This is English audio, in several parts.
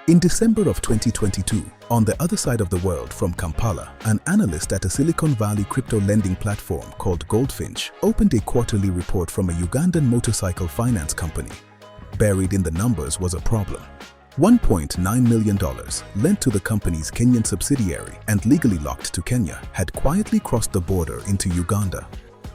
In December of 2022, on the other side of the world from Kampala, an analyst at a Silicon Valley crypto lending platform called Goldfinch opened a quarterly report from a Ugandan motorcycle finance company. Buried in the numbers was a problem. $1.9 million lent to the company's Kenyan subsidiary and legally locked to Kenya had quietly crossed the border into Uganda.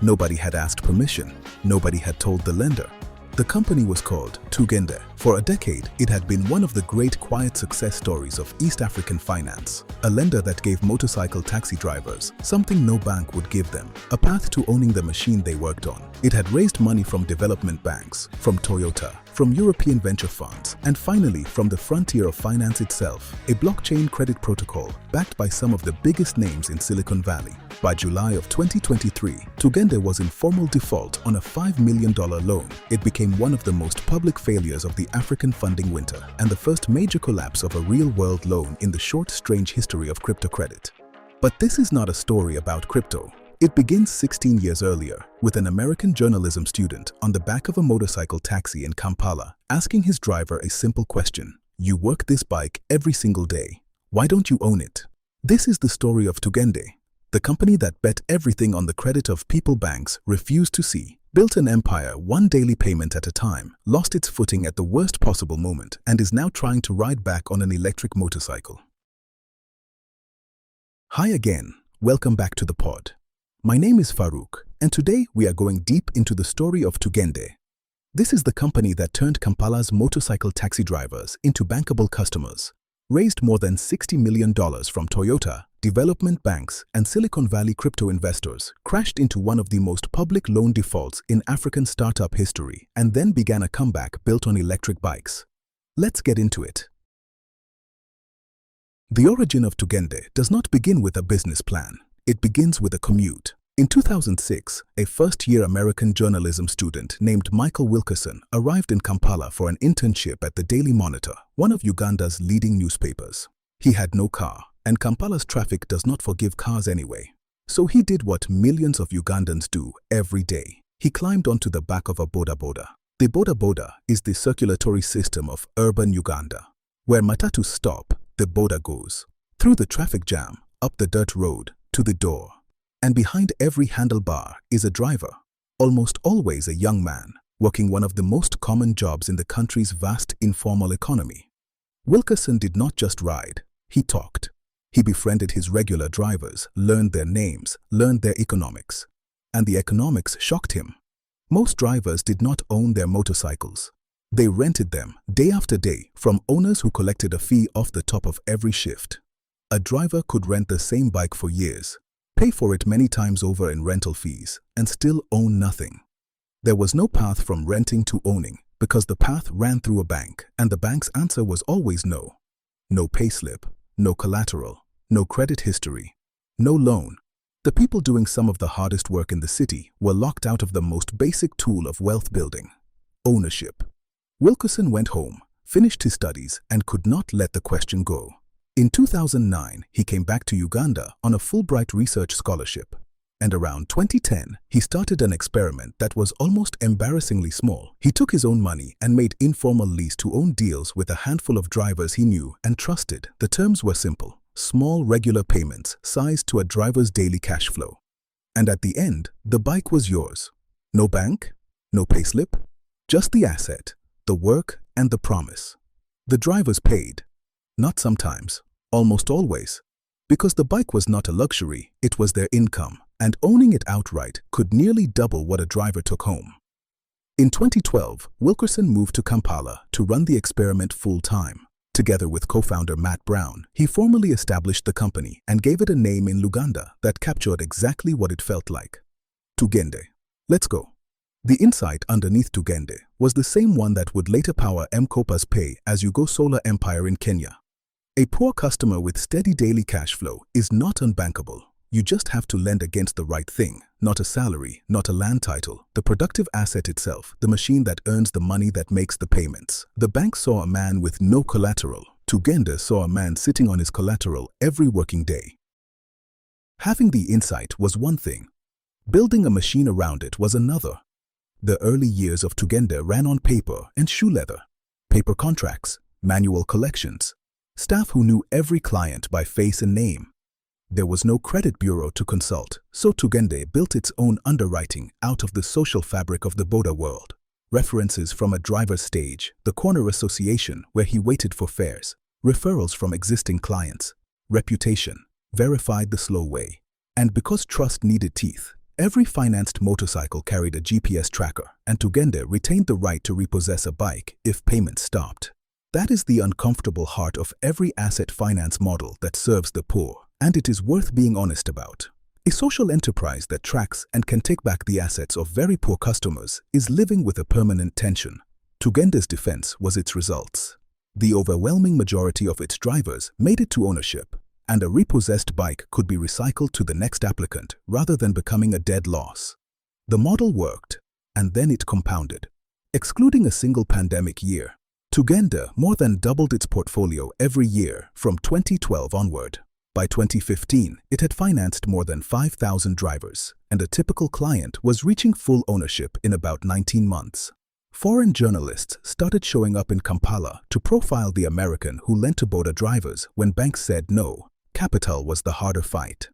Nobody had asked permission. Nobody had told the lender. The company was called Tugende. For a decade, it had been one of the great quiet success stories of East African finance, a lender that gave motorcycle taxi drivers something no bank would give them, a path to owning the machine they worked on. It had raised money from development banks, from Toyota, from European venture funds, and finally from the frontier of finance itself, a blockchain credit protocol backed by some of the biggest names in Silicon Valley. By July of 2023, Tugende was in formal default on a $5 million loan. It became one of the most public failures of the African funding winter and the first major collapse of a real-world loan in the short, strange history of crypto credit. But this is not a story about crypto. It begins 16 years earlier with an American journalism student on the back of a motorcycle taxi in Kampala asking his driver a simple question. You work this bike every single day. Why don't you own it? This is the story of Tugende. The company that bet everything on the credit of people banks refused to see, built an empire one daily payment at a time, lost its footing at the worst possible moment, and is now trying to ride back on an electric motorcycle. Hi again, welcome back to the pod. My name is Farouk, and today we are going deep into the story of Tugende. This is the company that turned Kampala's motorcycle taxi drivers into bankable customers, raised more than $60 million from Toyota, development banks, and Silicon Valley crypto investors, crashed into one of the most public loan defaults in African startup history, and then began a comeback built on electric bikes. Let's get into it. The origin of Tugende does not begin with a business plan. It begins with a commute. In 2006, a first-year American journalism student named Michael Wilkerson arrived in Kampala for an internship at the Daily Monitor, one of Uganda's leading newspapers. He had no car, and Kampala's traffic does not forgive cars anyway. So he did what millions of Ugandans do every day. He climbed onto the back of a boda-boda. The boda-boda is the circulatory system of urban Uganda. Where matatus stop, the boda goes. Through the traffic jam, up the dirt road, to the door. And behind every handlebar is a driver, almost always a young man, working one of the most common jobs in the country's vast informal economy. Wilkerson did not just ride, he talked. He befriended his regular drivers, learned their names, learned their economics. And the economics shocked him. Most drivers did not own their motorcycles. They rented them day after day from owners who collected a fee off the top of every shift. A driver could rent the same bike for years, pay for it many times over in rental fees, and still own nothing. There was no path from renting to owning because the path ran through a bank, and the bank's answer was always no. No payslip, no collateral, no credit history, no loan. The people doing some of the hardest work in the city were locked out of the most basic tool of wealth building: ownership. Wilkerson went home, finished his studies, and could not let the question go. In 2009, he came back to Uganda on a Fulbright research scholarship. And around 2010, he started an experiment that was almost embarrassingly small. He took his own money and made informal lease-to-own deals with a handful of drivers he knew and trusted. The terms were simple: small, regular payments sized to a driver's daily cash flow. And at the end, the bike was yours. No bank, no payslip, just the asset, the work, and the promise. The drivers paid. Not sometimes, almost always. Because the bike was not a luxury, it was their income, and owning it outright could nearly double what a driver took home. In 2012, Wilkerson moved to Kampala to run the experiment full-time. Together with co-founder Matt Brown, he formally established the company and gave it a name in Uganda that captured exactly what it felt like. Tugende. Let's go. The insight underneath Tugende was the same one that would later power M-Kopa's pay-as-you-go solar empire in Kenya. A poor customer with steady daily cash flow is not unbankable. You just have to lend against the right thing, not a salary, not a land title, the productive asset itself, the machine that earns the money that makes the payments. The bank saw a man with no collateral. Tugende saw a man sitting on his collateral every working day. Having the insight was one thing. Building a machine around it was another. The early years of Tugende ran on paper and shoe leather. Paper contracts, manual collections, staff who knew every client by face and name. There was no credit bureau to consult, so Tugende built its own underwriting out of the social fabric of the boda world. References from a driver's stage, the corner association where he waited for fares, referrals from existing clients, reputation, verified the slow way. And because trust needed teeth, every financed motorcycle carried a GPS tracker, and Tugende retained the right to repossess a bike if payments stopped. That is the uncomfortable heart of every asset finance model that serves the poor, and it is worth being honest about. A social enterprise that tracks and can take back the assets of very poor customers is living with a permanent tension. Tugende's defense was its results. The overwhelming majority of its drivers made it to ownership, and a repossessed bike could be recycled to the next applicant rather than becoming a dead loss. The model worked, and then it compounded. Excluding a single pandemic year, Tugende more than doubled its portfolio every year from 2012 onward. By 2015, it had financed more than 5,000 drivers, and a typical client was reaching full ownership in about 19 months. Foreign journalists started showing up in Kampala to profile the American who lent to boda drivers when banks said no. Capital was the harder fight.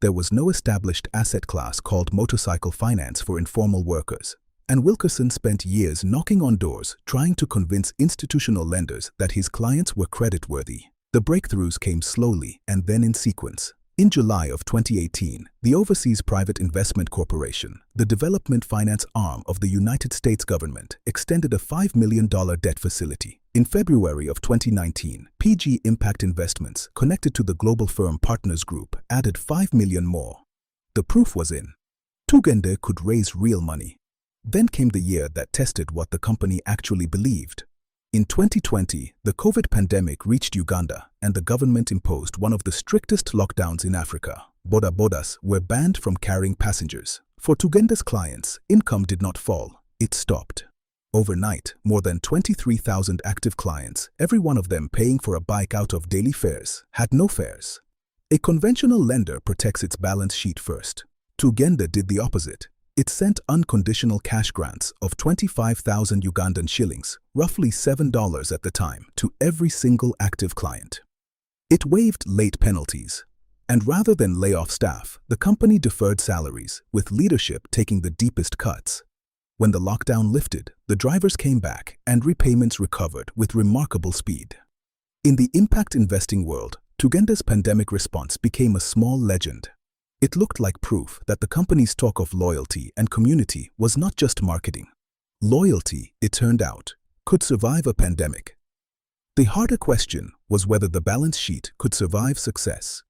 There was no established asset class called motorcycle finance for informal workers, and Wilkerson spent years knocking on doors trying to convince institutional lenders that his clients were creditworthy. The breakthroughs came slowly and then in sequence. In July of 2018, the Overseas Private Investment Corporation, the development finance arm of the United States government, extended a $5 million debt facility. In February of 2019, PG Impact Investments, connected to the global firm Partners Group, added $5 million more. The proof was in. Tugende could raise real money. Then came the year that tested what the company actually believed. In 2020, the COVID pandemic reached Uganda, and the government imposed one of the strictest lockdowns in Africa. Boda-bodas were banned from carrying passengers. For Tugende's clients, income did not fall, it stopped. Overnight, more than 23,000 active clients, every one of them paying for a bike out of daily fares, had no fares. A conventional lender protects its balance sheet first. Tugende did the opposite. It sent unconditional cash grants of 25,000 Ugandan shillings, roughly $7 at the time, to every single active client. It waived late penalties, and rather than lay off staff, the company deferred salaries, with leadership taking the deepest cuts. When the lockdown lifted, the drivers came back and repayments recovered with remarkable speed. In the impact investing world, Tugende's pandemic response became a small legend. It looked like proof that the company's talk of loyalty and community was not just marketing. Loyalty, it turned out, could survive a pandemic. The harder question was whether the balance sheet could survive success.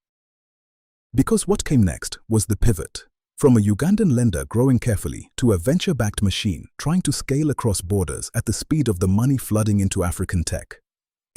Because what came next was the pivot. From a Ugandan lender growing carefully to a venture-backed machine trying to scale across borders at the speed of the money flooding into African tech.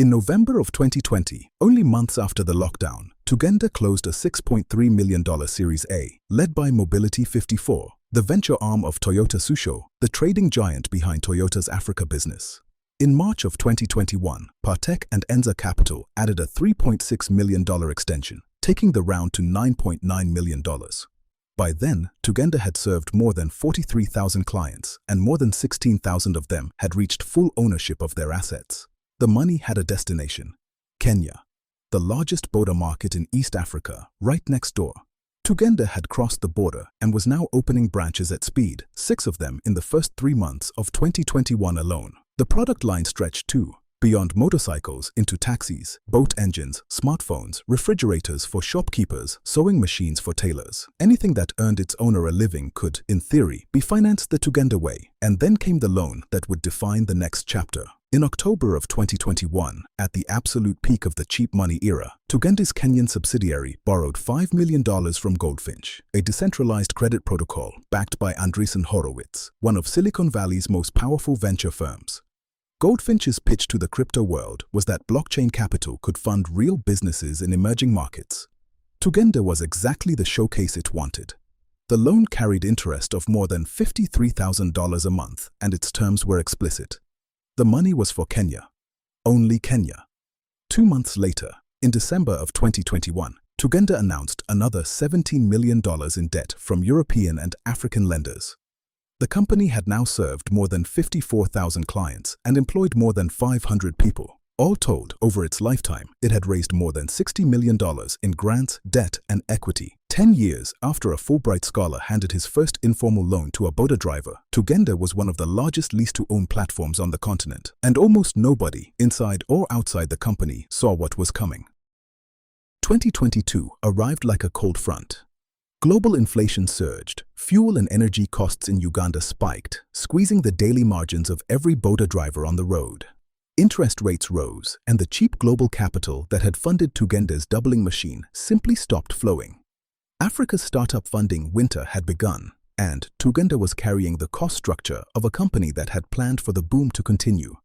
In November of 2020, only months after the lockdown, Tugende closed a $6.3 million Series A, led by Mobility 54, the venture arm of Toyota Tsusho, the trading giant behind Toyota's Africa business. In March of 2021, Partech and Enza Capital added a $3.6 million extension, taking the round to $9.9 million. By then, Tugende had served more than 43,000 clients, and more than 16,000 of them had reached full ownership of their assets. The money had a destination: Kenya, the largest boda market in East Africa, right next door. Tugende had crossed the border and was now opening branches at speed, 6 of them in the first 3 months of 2021 alone. The product line stretched too, beyond motorcycles into taxis, boat engines, smartphones, refrigerators for shopkeepers, sewing machines for tailors. Anything that earned its owner a living could, in theory, be financed the Tugende way. And then came the loan that would define the next chapter. In October of 2021, at the absolute peak of the cheap money era, Tugende's Kenyan subsidiary borrowed $5 million from Goldfinch, a decentralized credit protocol backed by Andreessen Horowitz, one of Silicon Valley's most powerful venture firms. Goldfinch's pitch to the crypto world was that blockchain capital could fund real businesses in emerging markets. Tugende was exactly the showcase it wanted. The loan carried interest of more than $53,000 a month, and its terms were explicit. The money was for Kenya. Only Kenya. 2 months later, in December of 2021, Tugende announced another $17 million in debt from European and African lenders. The company had now served more than 54,000 clients and employed more than 500 people. All told, over its lifetime, it had raised more than $60 million in grants, debt, and equity. 10 years after a Fulbright scholar handed his first informal loan to a boda driver, Tugende was one of the largest lease-to-own platforms on the continent, and almost nobody, inside or outside the company, saw what was coming. 2022 arrived like a cold front. Global inflation surged, fuel and energy costs in Uganda spiked, squeezing the daily margins of every boda driver on the road. Interest rates rose, and the cheap global capital that had funded Tugende's doubling machine simply stopped flowing. Africa's startup funding winter had begun, and Tugende was carrying the cost structure of a company that had planned for the boom to continue.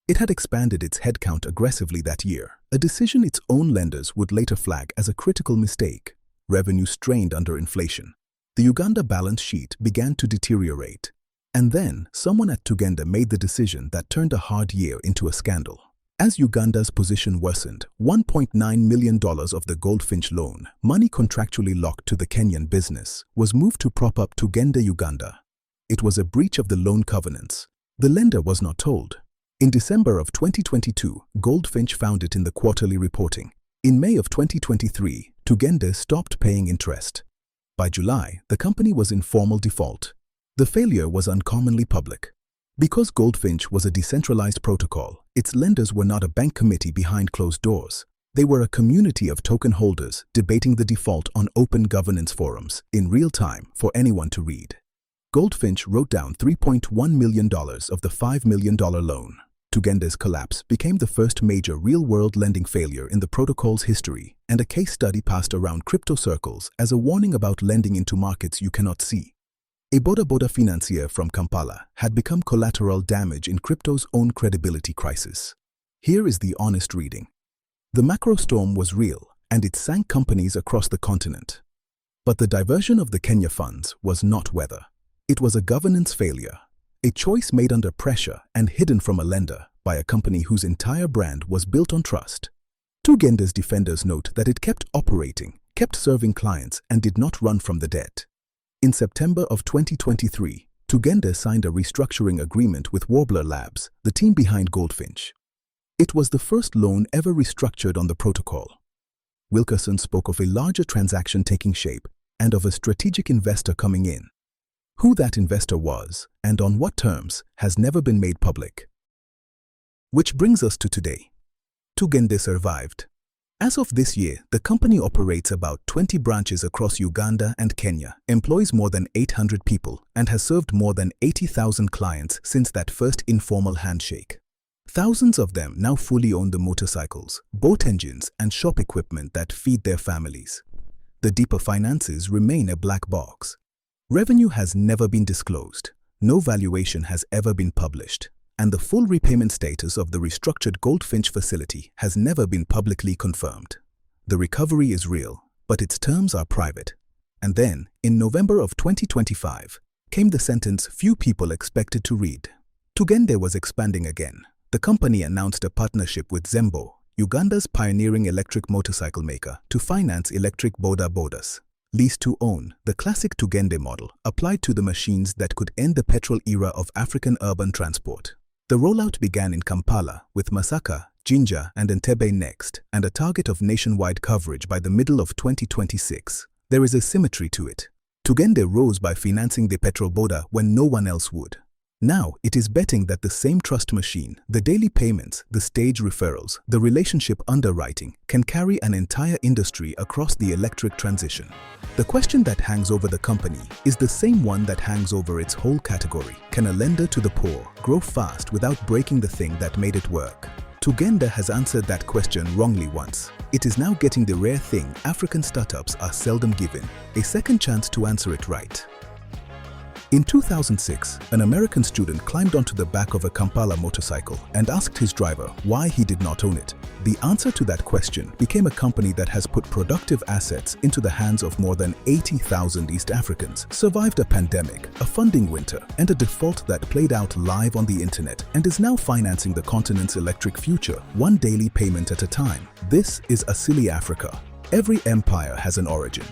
It had expanded its headcount aggressively that year, a decision its own lenders would later flag as a critical mistake. Revenue strained under inflation. The Uganda balance sheet began to deteriorate. And then, someone at Tugende made the decision that turned a hard year into a scandal. As Uganda's position worsened, $1.9 million of the Goldfinch loan, money contractually locked to the Kenyan business, was moved to prop up Tugende Uganda. It was a breach of the loan covenants. The lender was not told. In December of 2022, Goldfinch found it in the quarterly reporting. In May of 2023, Tugende stopped paying interest. By July, the company was in formal default. The failure was uncommonly public. Because Goldfinch was a decentralized protocol, its lenders were not a bank committee behind closed doors. They were a community of token holders debating the default on open governance forums in real time for anyone to read. Goldfinch wrote down $3.1 million of the $5 million loan. Tugende's collapse became the first major real-world lending failure in the protocol's history, and a case study passed around crypto circles as a warning about lending into markets you cannot see. A boda-bodas financier from Kampala had become collateral damage in crypto's own credibility crisis. Here is the honest reading. The macro storm was real, and it sank companies across the continent. But the diversion of the Kenya funds was not weather. It was a governance failure, a choice made under pressure and hidden from a lender by a company whose entire brand was built on trust. Tugende's defenders note that it kept operating, kept serving clients, and did not run from the debt. In September of 2023, Tugende signed a restructuring agreement with Warbler Labs, the team behind Goldfinch. It was the first loan ever restructured on the protocol. Wilkerson spoke of a larger transaction taking shape and of a strategic investor coming in. Who that investor was, and on what terms, has never been made public. Which brings us to today. Tugende survived. As of this year, the company operates about 20 branches across Uganda and Kenya, employs more than 800 people, and has served more than 80,000 clients since that first informal handshake. Thousands of them now fully own the motorcycles, boat engines, and shop equipment that feed their families. The deeper finances remain a black box. Revenue has never been disclosed, no valuation has ever been published, and the full repayment status of the restructured Goldfinch facility has never been publicly confirmed. The recovery is real, but its terms are private. And then, in November of 2025, came the sentence few people expected to read. Tugende was expanding again. The company announced a partnership with Zembo, Uganda's pioneering electric motorcycle maker, to finance electric boda-bodas. Lease to own, the classic Tugende model, applied to the machines that could end the petrol era of African urban transport. The rollout began in Kampala, with Masaka, Jinja, and Entebbe next, and a target of nationwide coverage by the middle of 2026. There is a symmetry to it. Tugende rose by financing the petrol boda when no one else would. Now, it is betting that the same trust machine, the daily payments, the stage referrals, the relationship underwriting, can carry an entire industry across the electric transition. The question that hangs over the company is the same one that hangs over its whole category. Can a lender to the poor grow fast without breaking the thing that made it work? Tugende has answered that question wrongly once. It is now getting the rare thing African startups are seldom given, a second chance to answer it right. In 2006, an American student climbed onto the back of a Kampala motorcycle and asked his driver why he did not own it. The answer to that question became a company that has put productive assets into the hands of more than 80,000 East Africans, survived a pandemic, a funding winter, and a default that played out live on the internet, and is now financing the continent's electric future, one daily payment at a time. This is a silly Africa. Every empire has an origin.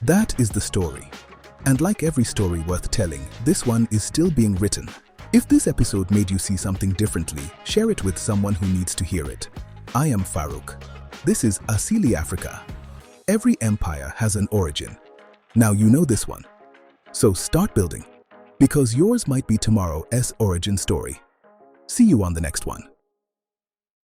That is the story. And like every story worth telling, this one is still being written. If this episode made you see something differently, share it with someone who needs to hear it. I am Farouk. This is Asili Africa. Every empire has an origin. Now you know this one. So start building, because yours might be tomorrow's origin story. See you on the next one.